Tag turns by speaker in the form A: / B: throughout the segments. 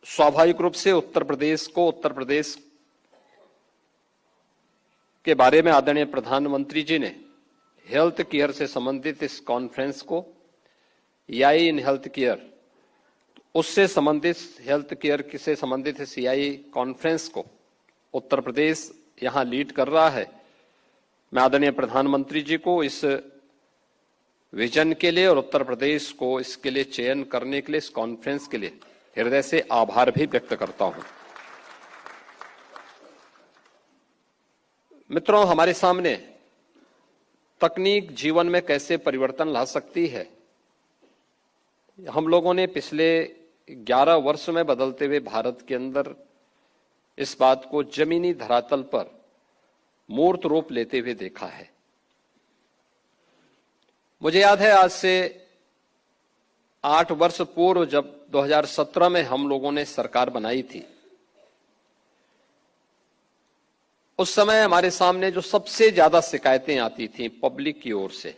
A: स्वाभाविक रूप से उत्तर प्रदेश के बारे में आदरणीय प्रधानमंत्री जी ने हेल्थ केयर से संबंधित इस कॉन्फ्रेंस को EI इन हेल्थ केयर, उससे संबंधित हेल्थ केयर से संबंधित इस EI कॉन्फ्रेंस को उत्तर प्रदेश यहां लीड कर रहा है। मैं आदरणीय प्रधानमंत्री जी को इस विजन के लिए और उत्तर प्रदेश को इसके लिए चयन करने के लिए, इस कॉन्फ्रेंस के लिए हृदय से आभार भी व्यक्त करता हूं। मित्रों, हमारे सामने तकनीक जीवन में कैसे परिवर्तन ला सकती है, हम लोगों ने पिछले 11 वर्ष में बदलते हुए भारत के अंदर इस बात को जमीनी धरातल पर मूर्त रूप लेते हुए देखा है। मुझे याद है, आज से 8 वर्ष पूर्व जब 2017 में हम लोगों ने सरकार बनाई थी, उस समय हमारे सामने जो सबसे ज्यादा शिकायतें आती थी पब्लिक की ओर से,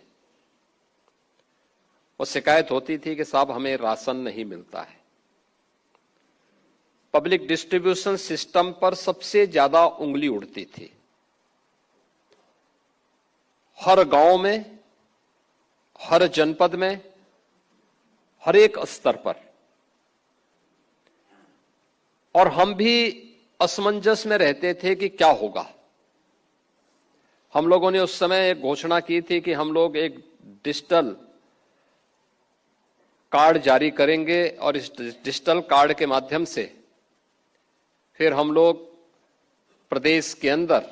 A: वो शिकायत होती थी कि साहब हमें राशन नहीं मिलता है। पब्लिक डिस्ट्रीब्यूशन सिस्टम पर सबसे ज्यादा उंगली उड़ती थी, हर गांव में, हर जनपद में, हर एक स्तर पर। और हम भी असमंजस में रहते थे कि क्या होगा। हम लोगों ने उस समय एक घोषणा की थी कि हम लोग एक डिजिटल कार्ड जारी करेंगे और इस डिजिटल कार्ड के माध्यम से फिर हम लोग प्रदेश के अंदर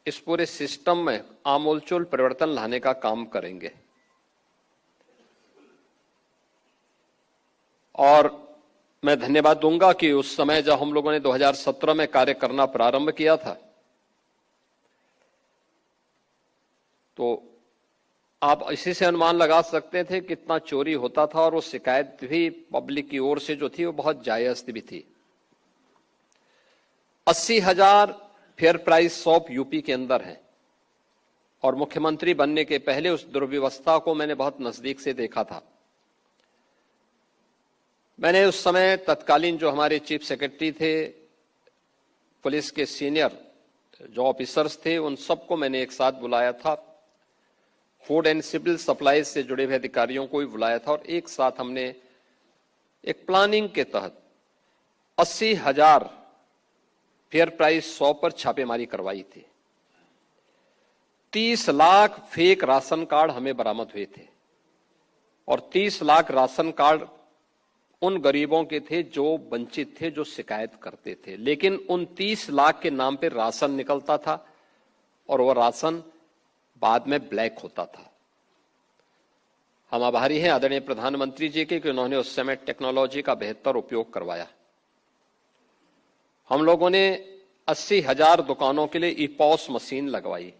A: इस पूरे सिस्टम में आमूलचूल परिवर्तन लाने का काम करेंगे। और मैं धन्यवाद दूंगा कि उस समय जब हम लोगों ने 2017 में कार्य करना प्रारंभ किया था, तो आप इसी से अनुमान लगा सकते थे कितना चोरी होता था, और वो शिकायत भी पब्लिक की ओर से जो थी वो बहुत जायज भी थी। 80,000 फेयर प्राइस शॉप यूपी के अंदर है, और मुख्यमंत्री बनने के पहले उस दुर्व्यवस्था को मैंने बहुत नजदीक से देखा था। मैंने उस समय तत्कालीन जो हमारे चीफ सेक्रेटरी थे, पुलिस के सीनियर जो ऑफिसर्स थे, उन सबको मैंने एक साथ बुलाया था। फूड एंड सिविल सप्लाईज से जुड़े हुए अधिकारियों को भी बुलाया था, और एक साथ हमने एक प्लानिंग के तहत 80,000 फेयर प्राइस शॉप पर छापेमारी करवाई थी। 30 लाख फेक राशन कार्ड हमें बरामद हुए थे, और 30 लाख राशन कार्ड उन गरीबों के थे जो वंचित थे, जो शिकायत करते थे। लेकिन उन 30 लाख के नाम पे राशन निकलता था, और वह राशन बाद में ब्लैक होता था। हम आभारी हैं आदरणीय प्रधानमंत्री जी के कि उन्होंने उस समय टेक्नोलॉजी का बेहतर उपयोग करवाया। हम लोगों ने 80,000 दुकानों के लिए EPOS मशीन लगवाई।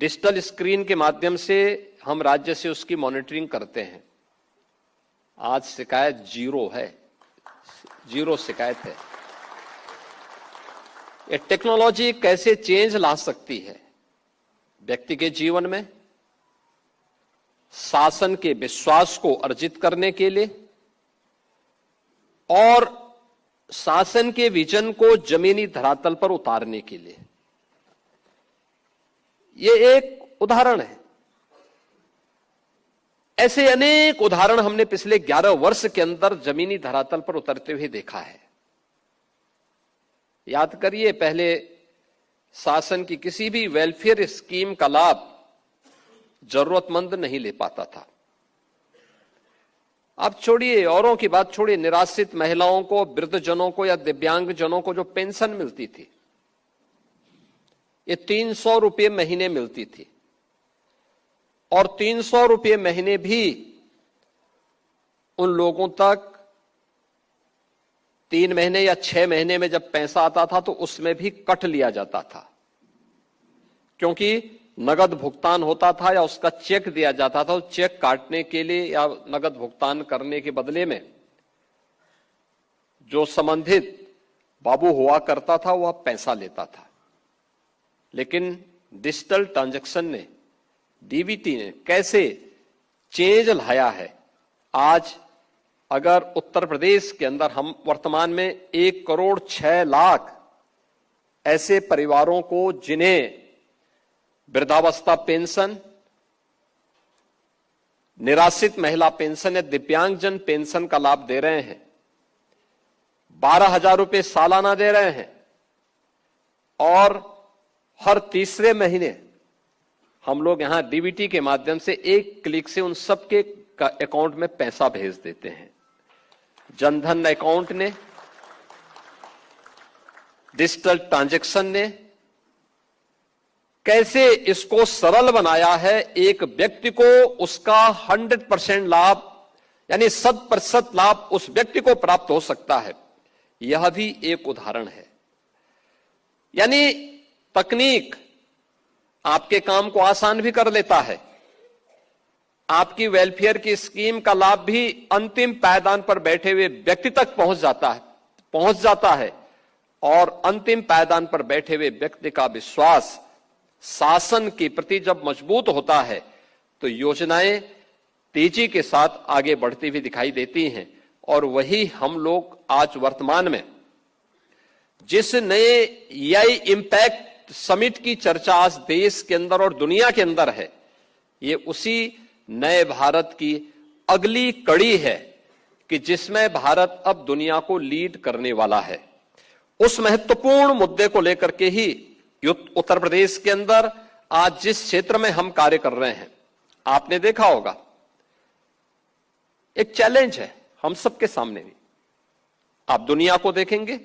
A: डिजिटल स्क्रीन के माध्यम से हम राज्य से उसकी मॉनिटरिंग करते हैं। आज शिकायत जीरो है, जीरो शिकायत है। ये टेक्नोलॉजी कैसे चेंज ला सकती है व्यक्ति के जीवन में, शासन के विश्वास को अर्जित करने के लिए, और शासन के विजन को जमीनी धरातल पर उतारने के लिए। ये एक उदाहरण है। ऐसे अनेक उदाहरण हमने पिछले 11 वर्ष के अंदर जमीनी धरातल पर उतरते हुए देखा है। याद करिए, पहले शासन की किसी भी वेलफेयर स्कीम का लाभ जरूरतमंद नहीं ले पाता था। आप छोड़िए, औरों की बात छोड़िए, निराश्रित महिलाओं को, वृद्धजनों को या दिव्यांग जनों को जो पेंशन मिलती थी, ये 300 रुपये महीने मिलती थी। और 300 रुपये महीने भी उन लोगों तक 3 महीने या 6 महीने में जब पैसा आता था तो उसमें भी कट लिया जाता था, क्योंकि नगद भुगतान होता था या उसका चेक दिया जाता था। तो चेक काटने के लिए या नगद भुगतान करने के बदले में जो संबंधित बाबू हुआ करता था वह पैसा लेता था। लेकिन डिजिटल ट्रांजैक्शन ने, डीबीटी ने कैसे चेंज लाया है। आज अगर उत्तर प्रदेश के अंदर हम वर्तमान में 1,06,00,000 ऐसे परिवारों को जिन्हें वृद्धावस्था पेंशन, निराश्रित महिला पेंशन या दिव्यांगजन पेंशन का लाभ दे रहे हैं, 12,000 रुपए सालाना दे रहे हैं और हर तीसरे महीने हम लोग यहां डीबीटी के माध्यम से एक क्लिक से उन सबके अकाउंट में पैसा भेज देते हैं। जनधन अकाउंट ने, डिजिटल ट्रांजैक्शन ने कैसे इसको सरल बनाया है। एक व्यक्ति को उसका 100% लाभ यानी 100% लाभ उस व्यक्ति को प्राप्त हो सकता है, यह भी एक उदाहरण है। यानी तकनीक आपके काम को आसान भी कर लेता है। आपकी वेलफेयर की स्कीम का लाभ भी अंतिम पायदान पर बैठे हुए व्यक्ति तक पहुंच जाता है और अंतिम पायदान पर बैठे हुए व्यक्ति का विश्वास शासन के प्रति जब मजबूत होता है तो योजनाएं तेजी के साथ आगे बढ़ती हुई दिखाई देती हैं। और वही हम लोग आज वर्तमान में जिस नए एआई इंपैक्ट समिट की चर्चा आज देश के अंदर और दुनिया के अंदर है, ये उसी नए भारत की अगली कड़ी है कि जिसमें भारत अब दुनिया को लीड करने वाला है। उस महत्वपूर्ण मुद्दे को लेकर के ही उत्तर प्रदेश के अंदर आज जिस क्षेत्र में हम कार्य कर रहे हैं, आपने देखा होगा एक चैलेंज है हम सबके सामने भी। आप दुनिया को देखेंगे,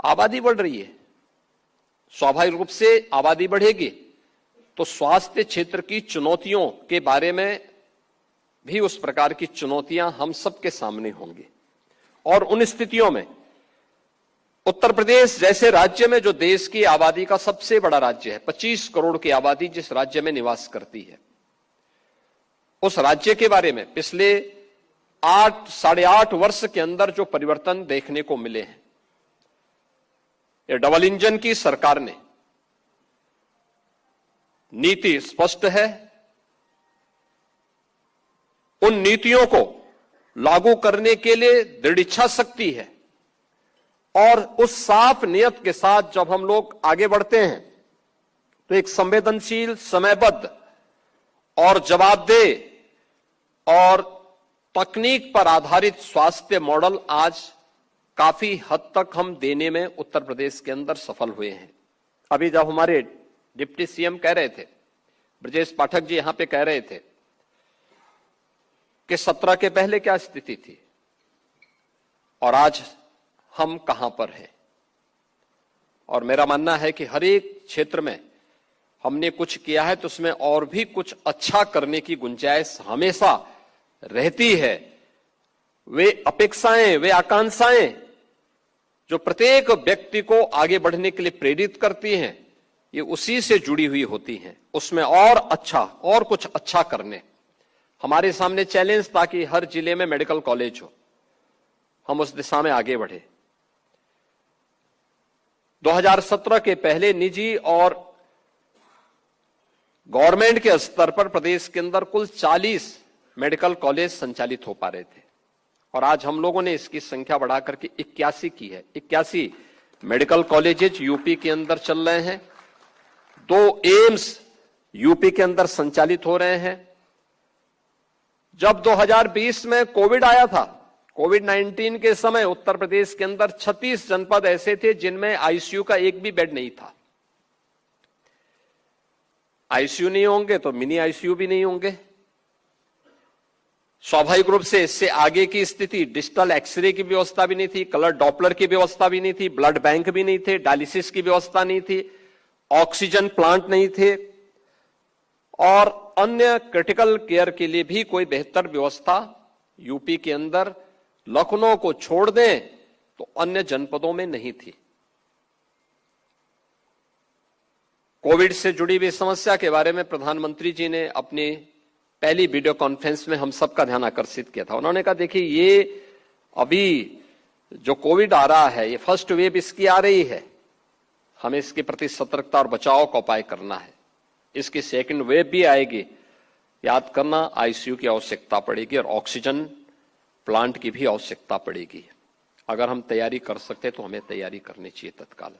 A: आबादी बढ़ रही है, स्वाभाविक रूप से आबादी बढ़ेगी तो स्वास्थ्य क्षेत्र की चुनौतियों के बारे में भी उस प्रकार की चुनौतियां हम सबके सामने होंगी। और उन स्थितियों में उत्तर प्रदेश जैसे राज्य में, जो देश की आबादी का सबसे बड़ा राज्य है, 25 करोड़ की आबादी जिस राज्य में निवास करती है, उस राज्य के बारे में पिछले 8-8.5 वर्ष के अंदर जो परिवर्तन देखने को मिले हैं, ये डबल इंजन की सरकार ने नीति स्पष्ट है, उन नीतियों को लागू करने के लिए दृढ़ इच्छा शक्ति है और उस साफ नियत के साथ जब हम लोग आगे बढ़ते हैं तो एक संवेदनशील, समयबद्ध और जवाबदेह और तकनीक पर आधारित स्वास्थ्य मॉडल आज काफी हद तक हम देने में उत्तर प्रदेश के अंदर सफल हुए हैं। अभी जब हमारे डिप्टी सीएम कह रहे थे, ब्रजेश पाठक जी यहां पे कह रहे थे कि 17 के पहले क्या स्थिति थी और आज हम कहां पर हैं। और मेरा मानना है कि हर एक क्षेत्र में हमने कुछ किया है तो उसमें और भी कुछ अच्छा करने की गुंजाइश हमेशा रहती है। वे अपेक्षाएं, वे आकांक्षाएं जो प्रत्येक व्यक्ति को आगे बढ़ने के लिए प्रेरित करती हैं, ये उसी से जुड़ी हुई होती हैं। उसमें और अच्छा और कुछ अच्छा करने हमारे सामने चैलेंज था कि हर जिले में मेडिकल कॉलेज हो, हम उस दिशा में आगे बढ़े। 2017 के पहले निजी और गवर्नमेंट के स्तर पर प्रदेश के अंदर कुल 40 मेडिकल कॉलेज संचालित हो पा रहे थे और आज हम लोगों ने इसकी संख्या बढ़ाकर के 81 की है। 81 मेडिकल कॉलेजेस यूपी के अंदर चल रहे हैं, 2 एम्स यूपी के अंदर संचालित हो रहे हैं। जब 2020 में कोविड आया था, कोविड-19 के समय उत्तर प्रदेश के अंदर 36 जनपद ऐसे थे जिनमें आईसीयू का एक भी बेड नहीं था। आईसीयू नहीं होंगे तो मिनी आईसीयू भी नहीं होंगे। स्वाभाविक रूप से इससे आगे की स्थिति, डिजिटल एक्सरे की व्यवस्था भी नहीं थी, कलर डॉपलर की व्यवस्था भी नहीं थी, ब्लड बैंक भी नहीं थे, डायलिसिस की व्यवस्था नहीं थी, ऑक्सीजन प्लांट नहीं थे और अन्य क्रिटिकल केयर के लिए भी कोई बेहतर व्यवस्था यूपी के अंदर, लखनऊ को छोड़ दें तो अन्य जनपदों में नहीं थी। कोविड से जुड़ी हुई समस्या के बारे में प्रधानमंत्री जी ने अपनी पहली वीडियो कॉन्फ्रेंस में हम सबका ध्यान आकर्षित किया था। उन्होंने कहा, देखिए ये अभी जो कोविड आ रहा है, ये फर्स्ट वेव इसकी आ रही है, हमें इसके प्रति सतर्कता और बचाव का उपाय करना है। इसकी सेकंड वेव भी आएगी, याद करना आईसीयू की आवश्यकता पड़ेगी और ऑक्सीजन प्लांट की भी आवश्यकता पड़ेगी। अगर हम तैयारी कर सकते तो हमें तैयारी करनी चाहिए तत्काल।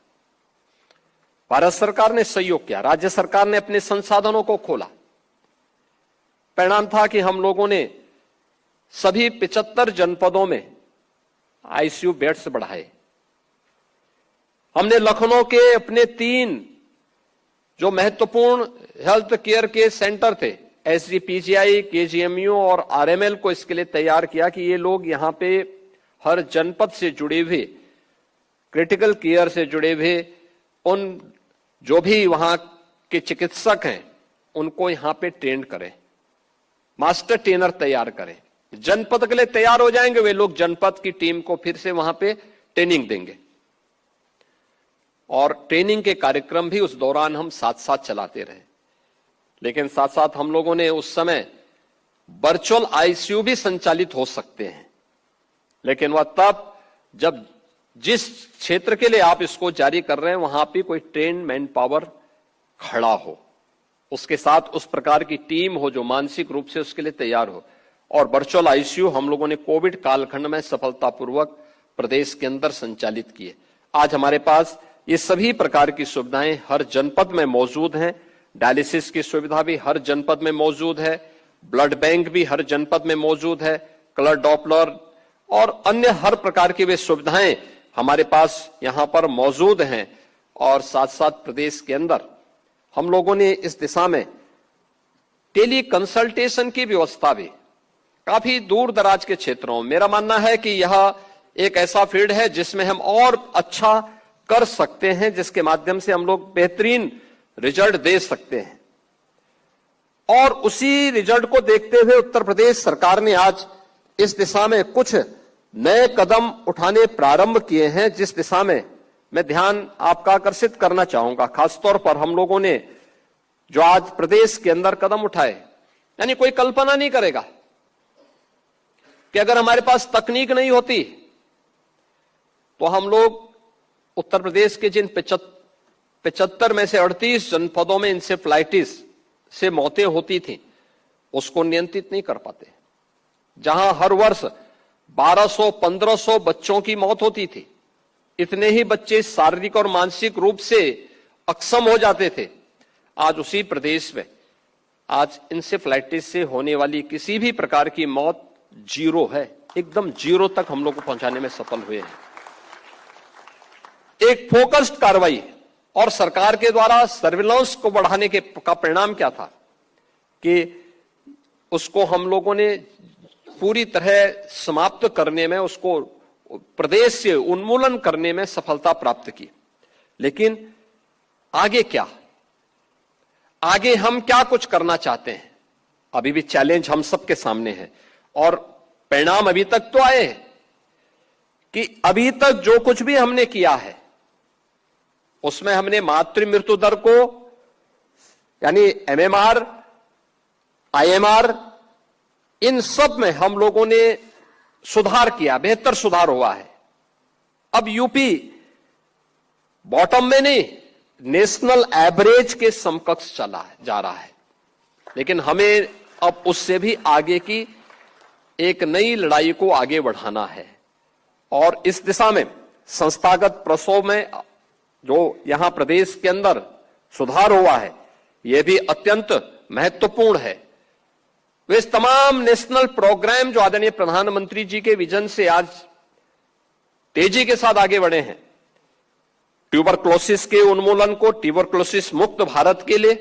A: भारत सरकार ने सहयोग किया, राज्य सरकार ने अपने संसाधनों को खोला। परिणाम था कि हम लोगों ने सभी 75 जनपदों में आईसीयू बेड्स बढ़ाए। हमने लखनऊ के अपने 3 जो महत्वपूर्ण हेल्थ केयर के सेंटर थे, एसजीपीजीआई, केजीएमयू और आरएमएल को इसके लिए तैयार किया कि ये लोग यहां पे हर जनपद से जुड़े हुए, क्रिटिकल केयर से जुड़े हुए उन जो भी वहां के चिकित्सक हैं उनको यहां पे ट्रेन करें, मास्टर ट्रेनर तैयार करें। जनपद के लिए तैयार हो जाएंगे वे लोग, जनपद की टीम को फिर से वहां पे ट्रेनिंग देंगे और ट्रेनिंग के कार्यक्रम भी उस दौरान हम साथ साथ चलाते रहे। लेकिन साथ साथ हम लोगों ने उस समय वर्चुअल आईसीयू भी संचालित हो सकते हैं, लेकिन वह तब जब जिस क्षेत्र के लिए आप इसको जारी कर रहे हैं वहां पे कोई ट्रेन मैन पावर खड़ा हो, उसके साथ उस प्रकार की टीम हो जो मानसिक रूप से उसके लिए तैयार हो। और वर्चुअल आईसीयू हम लोगों ने कोविड कालखंड में सफलतापूर्वक प्रदेश के अंदर संचालित किए। आज हमारे पास ये सभी प्रकार की सुविधाएं हर जनपद में मौजूद हैं। डायलिसिस की सुविधा भी हर जनपद में मौजूद है, ब्लड बैंक भी हर जनपद में मौजूद है, कलर डॉपलर और अन्य हर प्रकार की वे सुविधाएं हमारे पास यहां पर मौजूद हैं। और साथ साथ प्रदेश के अंदर हम लोगों ने इस दिशा में टेली कंसल्टेशन की व्यवस्था भी काफी दूर दराज के क्षेत्रों में, मेरा मानना है कि यह एक ऐसा फील्ड है जिसमें हम और अच्छा कर सकते हैं, जिसके माध्यम से हम लोग बेहतरीन रिजल्ट दे सकते हैं। और उसी रिजल्ट को देखते हुए उत्तर प्रदेश सरकार ने आज इस दिशा में कुछ नए कदम उठाने प्रारंभ किए हैं, जिस दिशा में मैं ध्यान आपका आकर्षित करना चाहूंगा। खासतौर पर हम लोगों ने जो आज प्रदेश के अंदर कदम उठाए, यानी कोई कल्पना नहीं करेगा कि अगर हमारे पास तकनीक नहीं होती तो हम लोग उत्तर प्रदेश के जिन 75 में से 38 जनपदों में इंसेफ्लाइटिस से मौतें होती थी उसको नियंत्रित नहीं कर पाते। जहां हर वर्ष 1200-1500 बच्चों की मौत होती थी, इतने ही बच्चे शारीरिक और मानसिक रूप से अक्षम हो जाते थे। आज उसी प्रदेश में आज इंसेफ्लाइटिस से होने वाली किसी भी प्रकार की मौत 0 है, एकदम 0 तक हम लोग को पहुंचाने में सफल हुए हैं। एक फोकस्ड कार्रवाई और सरकार के द्वारा सर्विलांस को बढ़ाने का परिणाम क्या था कि उसको हम लोगों ने पूरी तरह समाप्त करने में, उसको प्रदेश से उन्मूलन करने में सफलता प्राप्त की। लेकिन आगे क्या, आगे हम क्या कुछ करना चाहते हैं, अभी भी चैलेंज हम सबके सामने है। और परिणाम अभी तक तो आए हैं कि अभी तक जो कुछ भी हमने किया है उसमें हमने मातृ मृत्यु दर को, यानी एमएमआर, आईएमआर, इन सब में हम लोगों ने सुधार किया, बेहतर सुधार हुआ है। अब यूपी बॉटम में नहीं, नेशनल एवरेज के समकक्ष चला जा रहा है। लेकिन हमें अब उससे भी आगे की एक नई लड़ाई को आगे बढ़ाना है। और इस दिशा में संस्थागत प्रसव में जो यहां प्रदेश के अंदर सुधार हुआ है, यह भी अत्यंत महत्वपूर्ण है। वे तमाम नेशनल प्रोग्राम जो आदरणीय प्रधानमंत्री जी के विजन से आज तेजी के साथ आगे बढ़े हैं, ट्यूबरक्लोसिस के उन्मूलन को, ट्यूबरक्लोसिस मुक्त भारत के लिए,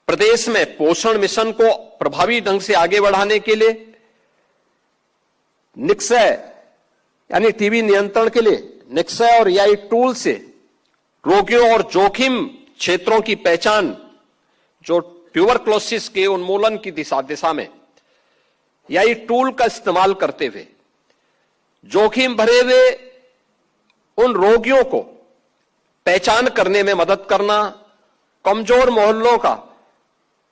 A: प्रदेश में पोषण मिशन को प्रभावी ढंग से आगे बढ़ाने के लिए, निक्षय यानी टीबी नियंत्रण के लिए निक्षय और एआई टूल से रोगियों और जोखिम क्षेत्रों की पहचान, जो ट्यूबरक्लोसिस के उन्मूलन की दिशा में एआई टूल का इस्तेमाल करते हुए जोखिम भरे हुए उन रोगियों को पहचान करने में मदद करना, कमजोर मोहल्लों का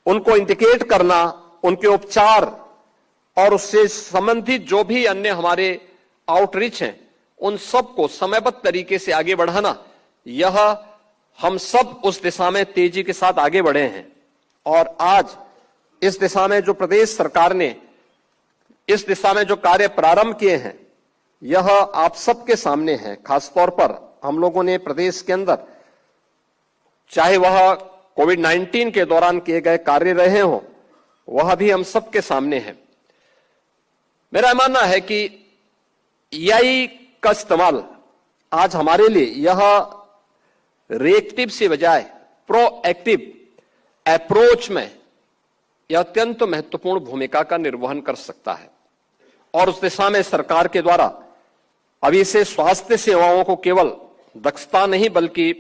A: उनको इंडिकेट करना, उनके उपचार और उससे संबंधित जो भी अन्य हमारे आउटरीच हैं उन सब को समयबद्ध तरीके से आगे बढ़ाना, यह हम सब उस दिशा में तेजी के साथ आगे बढ़े हैं। और आज इस दिशा में जो प्रदेश सरकार ने इस दिशा में जो कार्य प्रारंभ किए हैं यह आप सबके सामने है। खासतौर पर हम लोगों ने प्रदेश के अंदर, चाहे वह कोविड-19 के दौरान किए गए कार्य रहे हों, वह भी हम सबके सामने है। मेरा मानना है कि एआई का इस्तेमाल आज हमारे लिए यह रिएक्टिव से बजाय प्रोएक्टिव अप्रोच में यह अत्यंत महत्वपूर्ण भूमिका का निर्वहन कर सकता है और उस दिशा में सरकार के द्वारा अभी से स्वास्थ्य सेवाओं को केवल दक्षता नहीं बल्कि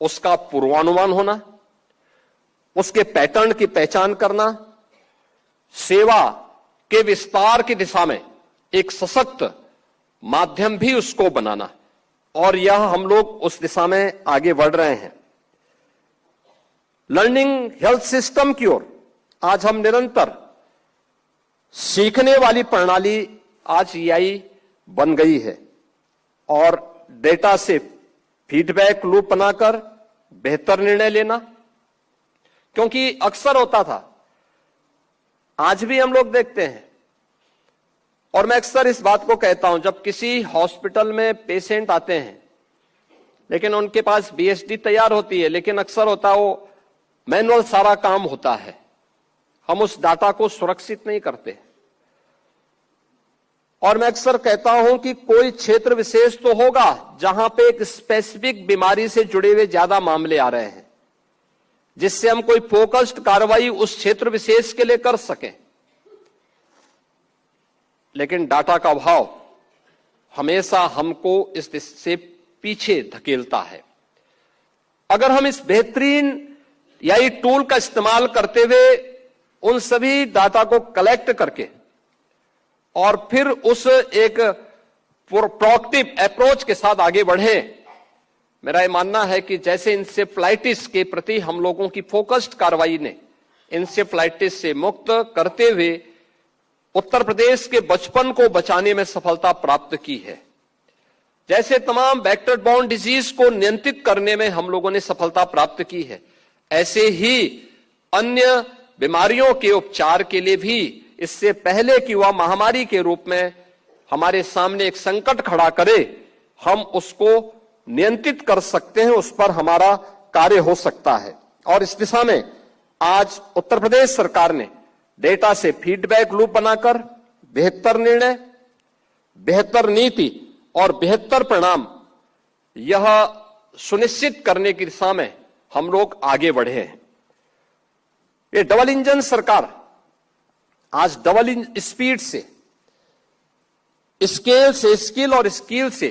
A: उसका पूर्वानुमान होना, उसके पैटर्न की पहचान करना, सेवा के विस्तार की दिशा में एक सशक्त माध्यम भी उसको बनाना, और यह हम लोग उस दिशा में आगे बढ़ रहे हैं। लर्निंग हेल्थ सिस्टम की ओर आज हम निरंतर सीखने वाली प्रणाली आज एआई बन गई है और डेटा से फीडबैक लूप बनाकर बेहतर निर्णय लेना, क्योंकि अक्सर होता था, आज भी हम लोग देखते हैं और मैं अक्सर इस बात को कहता हूं, जब किसी हॉस्पिटल में पेशेंट आते हैं लेकिन उनके पास बीएसडी तैयार होती है, लेकिन अक्सर होता है वो मैनुअल सारा काम होता है, हम उस डाटा को सुरक्षित नहीं करते। और मैं अक्सर कहता हूं कि कोई क्षेत्र विशेष तो होगा जहां पे एक स्पेसिफिक बीमारी से जुड़े हुए ज्यादा मामले आ रहे हैं, जिससे हम कोई फोकस्ड कार्रवाई उस क्षेत्र विशेष के लिए कर सकें। लेकिन डाटा का अभाव हमेशा हमको इस से पीछे धकेलता है। अगर हम इस बेहतरीन एआई टूल का इस्तेमाल करते हुए उन सभी डाटा को कलेक्ट करके और फिर उस एक प्रोएक्टिव अप्रोच के साथ आगे बढ़े, मेरा यह मानना है कि जैसे इंसेफ्लाइटिस के प्रति हम लोगों की फोकस्ड कार्रवाई ने इंसेफ्लाइटिस से मुक्त करते हुए उत्तर प्रदेश के बचपन को बचाने में सफलता प्राप्त की है, जैसे तमाम वेक्टर बॉर्न डिजीज को नियंत्रित करने में हम लोगों ने सफलता प्राप्त की है, ऐसे ही अन्य बीमारियों के उपचार के लिए भी इससे पहले कि वह महामारी के रूप में हमारे सामने एक संकट खड़ा करे, हम उसको नियंत्रित कर सकते हैं, उस पर हमारा कार्य हो सकता है। और इस दिशा में आज उत्तर प्रदेश सरकार ने डेटा से फीडबैक लूप बनाकर बेहतर निर्णय, बेहतर नीति और बेहतर परिणाम यह सुनिश्चित करने की दिशा में हम लोग आगे बढ़े हैं। ये डबल इंजन सरकार आज डबल स्पीड से, स्किल और स्किल से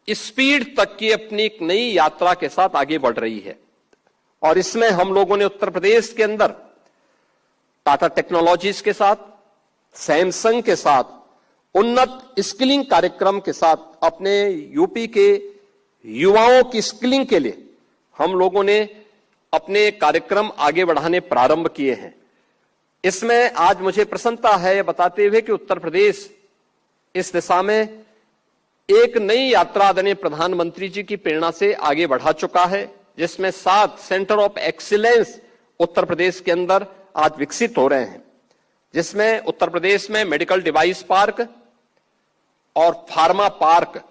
A: स्पीड तक की अपनी एक नई यात्रा के साथ आगे बढ़ रही है। और इसमें हम लोगों ने उत्तर प्रदेश के अंदर टाटा टेक्नोलॉजीज के साथ, सैमसंग के साथ उन्नत स्किलिंग कार्यक्रम के साथ अपने यूपी के युवाओं की स्किलिंग के लिए हम लोगों ने अपने कार्यक्रम आगे बढ़ाने प्रारंभ किए हैं। इसमें आज मुझे प्रसन्नता है बताते हुए कि उत्तर प्रदेश इस दिशा में एक नई यात्रा आदरणीय प्रधानमंत्री जी की प्रेरणा से आगे बढ़ा चुका है, जिसमें 7 centre of excellence Uttar Pradesh के अंदर आज विकसित हो रहे हैं, जिसमें उत्तर प्रदेश में मेडिकल डिवाइस पार्क और फार्मा पार्क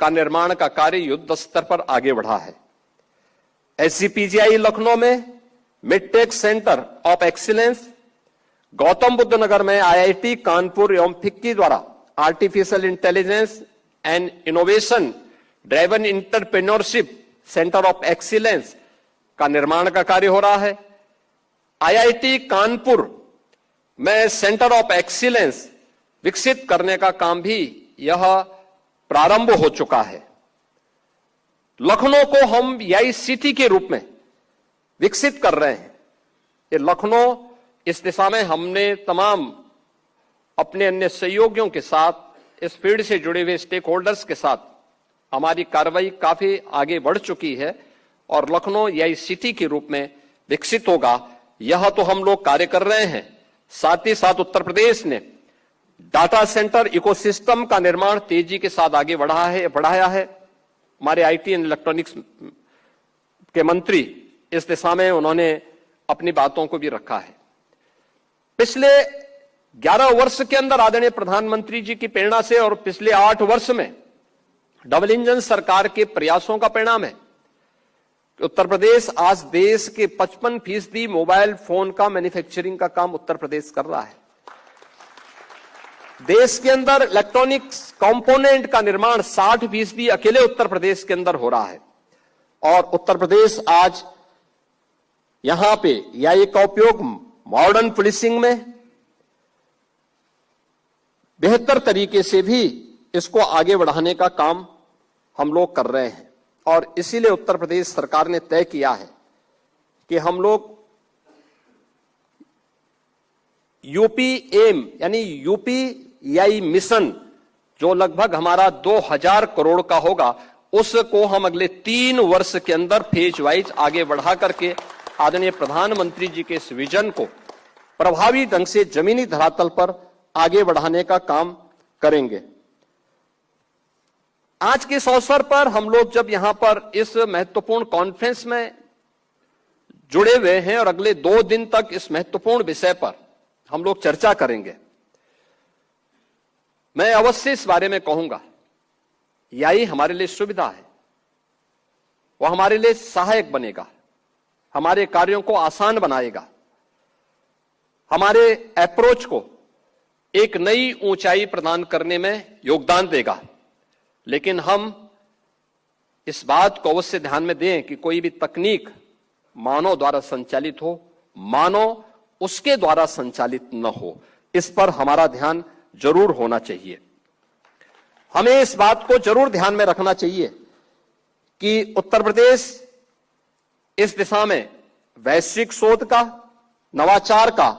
A: का निर्माण का कार्य युद्ध स्तर पर आगे बढ़ा है। एसजीपीजीआई लखनऊ में MedTech centre of excellence, Gautam Buddh Nagar में आईआईटी कानपुर एवं फिक्की द्वारा artificial intelligence and innovation driven entrepreneurship centre of excellence का निर्माण का कार्य हो रहा है। आईआईटी कानपुर में सेंटर ऑफ एक्सीलेंस विकसित करने का काम भी यह प्रारंभ हो चुका है। लखनऊ को हम एआई सिटी के रूप में विकसित कर रहे हैं। ये लखनऊ, इस दिशा में हमने तमाम अपने अन्य सहयोगियों के साथ, इस फील्ड से जुड़े हुए स्टेक होल्डर्स के साथ हमारी कार्रवाई काफी आगे बढ़ चुकी है और लखनऊ एआई सिटी के रूप में विकसित होगा, यह तो हम लोग कार्य कर रहे हैं। साथ ही साथ उत्तर प्रदेश ने डाटा सेंटर इकोसिस्टम का निर्माण तेजी के साथ आगे बढ़ाया है। हमारे आईटी एंड इलेक्ट्रॉनिक्स के मंत्री इस दिशा में उन्होंने अपनी बातों को भी रखा है। पिछले 11 वर्ष के अंदर आदरणीय प्रधानमंत्री जी की प्रेरणा से और पिछले 8 वर्ष में डबल इंजन सरकार के प्रयासों का परिणाम है कि उत्तर प्रदेश आज देश के 55% मोबाइल फोन का मैन्युफैक्चरिंग का काम उत्तर प्रदेश कर रहा है। देश के अंदर इलेक्ट्रॉनिक्स कंपोनेंट का निर्माण 60% अकेले उत्तर प्रदेश के अंदर हो रहा है। और उत्तर प्रदेश आज यहां पे एआई का उपयोग मॉडर्न पुलिसिंग में बेहतर तरीके से भी इसको आगे बढ़ाने का काम हम लोग कर रहे हैं। और इसीलिए उत्तर प्रदेश सरकार ने तय किया है कि हम लोग यूपी एम यानी यूपी एआई मिशन जो लगभग हमारा 2000 करोड़ का होगा, उसको हम अगले 3 वर्ष के अंदर फेज वाइज आगे बढ़ा करके आदरणीय प्रधानमंत्री जी के इस विजन को प्रभावी ढंग से जमीनी धरातल पर आगे बढ़ाने का काम करेंगे। आज के इस अवसर पर हम लोग जब यहां पर इस महत्वपूर्ण कॉन्फ्रेंस में जुड़े हुए हैं और अगले 2 दिन तक इस महत्वपूर्ण विषय पर हम लोग चर्चा करेंगे, मैं अवश्य इस बारे में कहूंगा, एआई हमारे लिए सुविधा है, वह हमारे लिए सहायक बनेगा, हमारे कार्यों को आसान बनाएगा, हमारे अप्रोच को एक नई ऊंचाई प्रदान करने में योगदान देगा। लेकिन हम इस बात को अवश्य ध्यान में दें कि कोई भी तकनीक मानव द्वारा संचालित हो, मानव उसके द्वारा संचालित न हो, इस पर हमारा ध्यान जरूर होना चाहिए। हमें इस बात को जरूर ध्यान में रखना चाहिए कि उत्तर प्रदेश इस दिशा में वैश्विक शोध का, नवाचार का